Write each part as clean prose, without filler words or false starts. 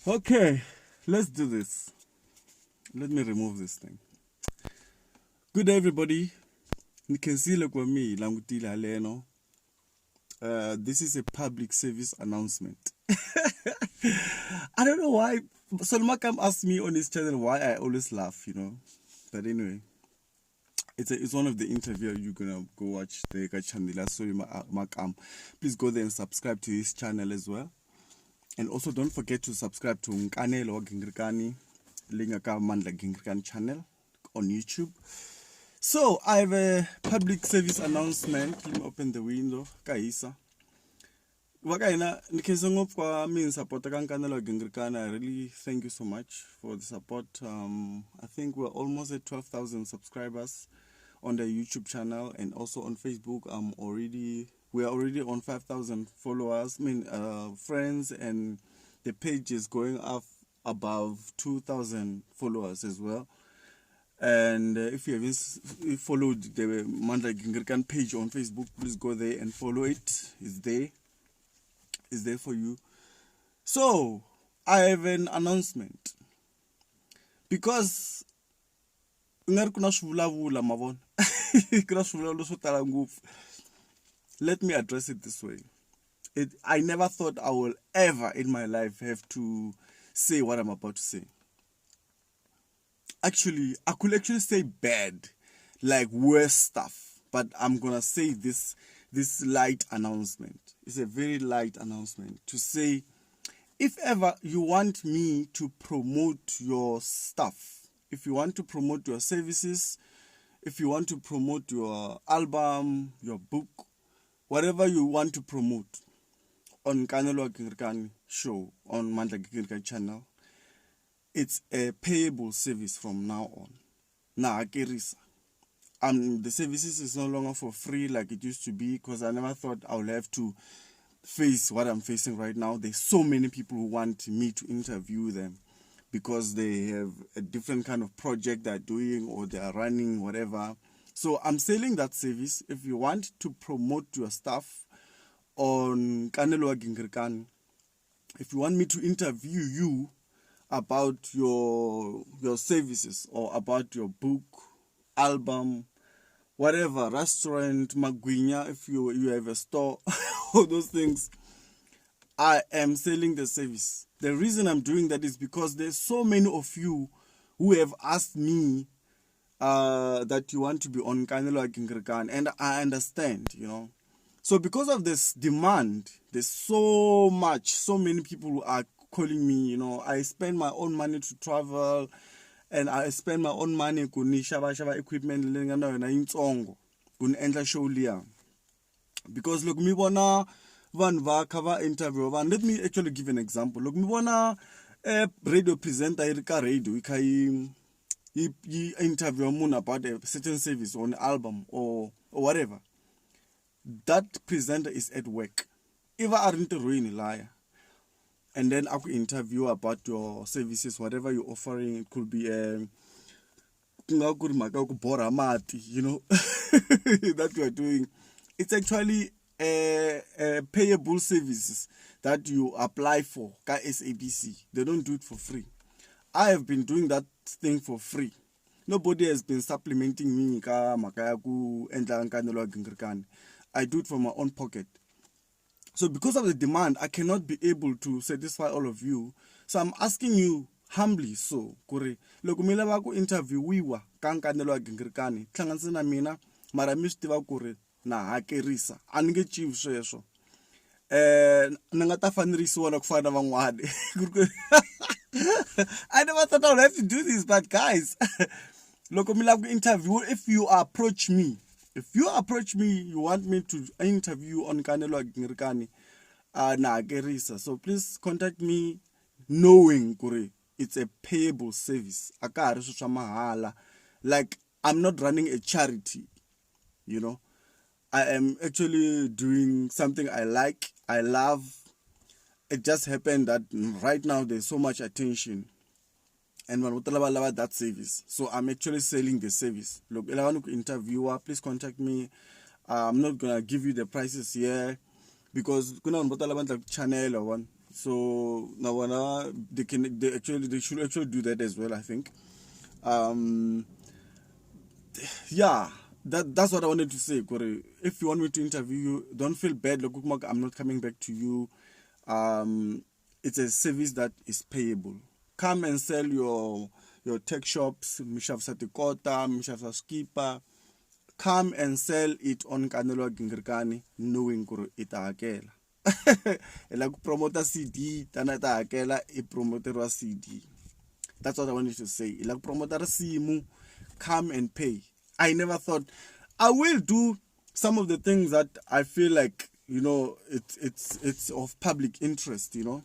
Okay, let's do this. Let me remove this thing. Good day, everybody. Nikenzile kwa mi langutile haleno. This is a public service announcement. I don't know why. Solmakam asked me on his channel why I always laugh, But anyway, it's one of the interviews you're gonna go watch. The channel. Sorry, Makam. Please go there and subscribe to his channel as well. And also don't forget to subscribe to Nkanelo Gingirikani, Lingaka Mandla Gingirikani channel on YouTube. So I have a public service announcement. Let me open the window. Kaisa. Wakaina nikizungumza kwa mimi support Nkanelo Gingirikani. I really thank you so much for the support. I think we're almost at 12,000 subscribers on the YouTube channel and also on Facebook. We are already on 5,000 followers, friends, and the page is going up above 2,000 followers as well. And if you haven't followed the Mandla Gingirikani page on Facebook, please go there and follow it. It's there. It's there for you. So, I have an announcement. Because let me address it this way. I never thought I will ever in my life have to say what I'm about to say. Actually, I could actually say bad, like worse stuff. But I'm going to say this light announcement. It's a very light announcement to say, if ever you want me to promote your stuff, if you want to promote your services, if you want to promote your album, your book, whatever you want to promote on Nkanelo Gingirikani show, on Mandla Gingirikani channel, it's a payable service from now on. Akerisa. The services is no longer for free like it used to be, because I never thought I would have to face what I'm facing right now. There's so many people who want me to interview them because they have a different kind of project they're doing or they are running, whatever. So I'm selling that service. If you want to promote your stuff on Nkanelo Gingirikani, if you want me to interview you about your services or about your book, album, whatever, restaurant, Magwinya, if you have a store, all those things, I am selling the service. The reason I'm doing that is because there's so many of you who have asked me that you want to be on Nkanelo Gingirikani, and I understand, So because of this demand, there's so many people who are calling me, I spend my own money to travel, and I spend my own money to shava equipment endla show liya. Because look, me wanna van cover interview. Let me actually give an example. Look, me wanna radio presenter radio interview moon about a certain service or an album or whatever. That presenter is at work. If I aren't a liar. And then I could interview about your services, whatever you're offering. It could be that you are doing. It's actually a payable services that you apply for SABC. They don't do it for free. I have been doing that thing for free. Nobody has been supplementing me. I do it from my own pocket. So because of the demand, I cannot be able to satisfy all of you. So I'm asking you humbly, so kuri loko mi lava ku interviewiwa ka Nkanelo Gingirikani, hlanganisa na mina mara mi swi tiva kuri na hakerisa. A ni nge chivi sweswo. Ni nga ta fanerisiwa na ku fana na van'wana. I never thought I would have to do this, but guys, loko mi lava ku interview, if you approach me, you want me to interview on Nkanelo Gingirikani, na hakerisa. So please contact me knowing kuri it's a payable service. Like, I'm not running a charity, I am actually doing something I like, I love. It just happened that right now there's so much attention. And that service. So I'm actually selling the service. Look, if I want to interviewer, please contact me. I'm not gonna give you the prices here because kuna channel or one. So now they should actually do that as well, I think. Yeah, that's what I wanted to say, Kore. If you want me to interview you, don't feel bad. Look, I'm not coming back to you. It's a service that is payable. Come and sell your tech shops, Mishafsa Tikota, Mishafsa Skipa. Come and sell it on Canelo Gingirkani, knowing Kore itakela. Like promoter CD, tanata akela, a promoter CD. That's what I wanted to say. Like promoter Simu, come and pay. I never thought I will do some of the things that I feel like, you know, it's of public interest, you know.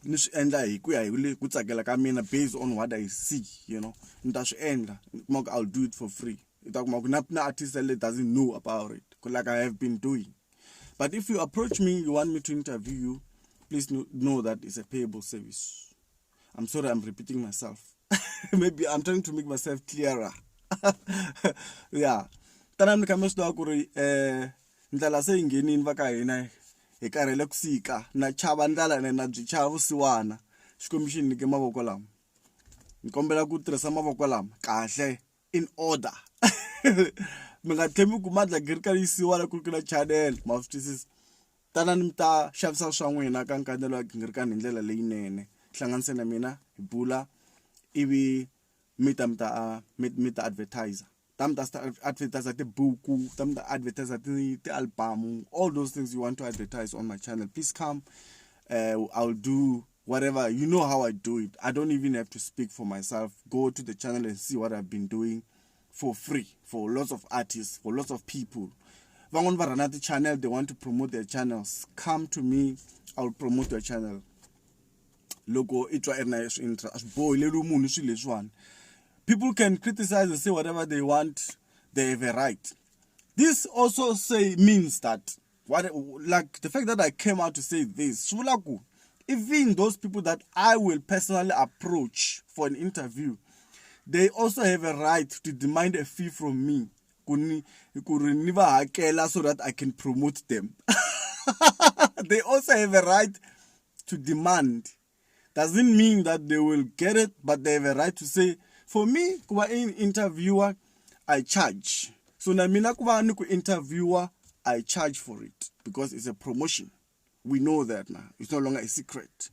And based on what I see, you know. I'll do it for free. Artist that doesn't know about it, like I have been doing. But if you approach me, you want me to interview you, please know that it's a payable service. I'm sorry I'm repeating myself. Maybe I'm trying to make myself clearer. Yeah. Tanam nikamesdo akuri ndala se ingeni nvaka hina ekarele kusika na chava ndala na chava siwana xikomishini nike mavoko lama nikombela ku tirhisa mavoko lama kahle in order. Minga thembi ku madla girikayisiwa la ku kula channel mafutisi tanani mita xavisa swa n'wina ka nkanelo wa Gingirikani hi ndlela leyinene hlanganise na mina hi bula ivi mita advertiser tamta advertiser the buku tamta advertiser the album, all those things you want to advertise on my channel, please come. I'll do whatever. You know how I do it. I don't even have to speak for myself. Go to the channel and see what I've been doing for free for lots of artists, for lots of people. Vangon Varanati channel, they want to promote their channels. Come to me, I'll promote your channel. Logo itwa nice interest. Boy, little moon one. People can criticize and say whatever they want. They have a right. This also means that like the fact that I came out to say this, even those people that I will personally approach for an interview, they also have a right to demand a fee from me. So that I can promote them. They also have a right to demand. Doesn't mean that they will get it, but they have a right to say, for me, kuba interviewer, I charge. So na mina kuba interviewer, I charge for it because it's a promotion. We know that now. It's no longer a secret.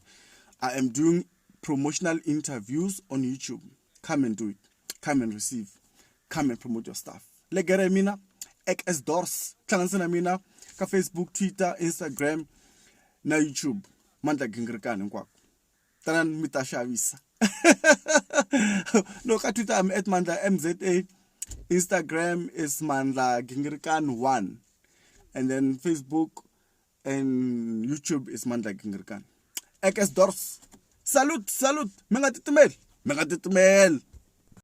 I am doing promotional interviews on YouTube. Come and do it. Come and receive. Come and promote your stuff. Legere mina, XS Dors, Klansana mina, ka Facebook, Twitter, Instagram, na YouTube. Mandla Gingirikani nkwako. Tanan mitashavisa. No, ka Twitter I'm at Mandla MZA. Instagram is Mandla Gingirikani 1. And then Facebook and YouTube is Mandla Gingirikani. XS Dors. Salute. Mengatitmel.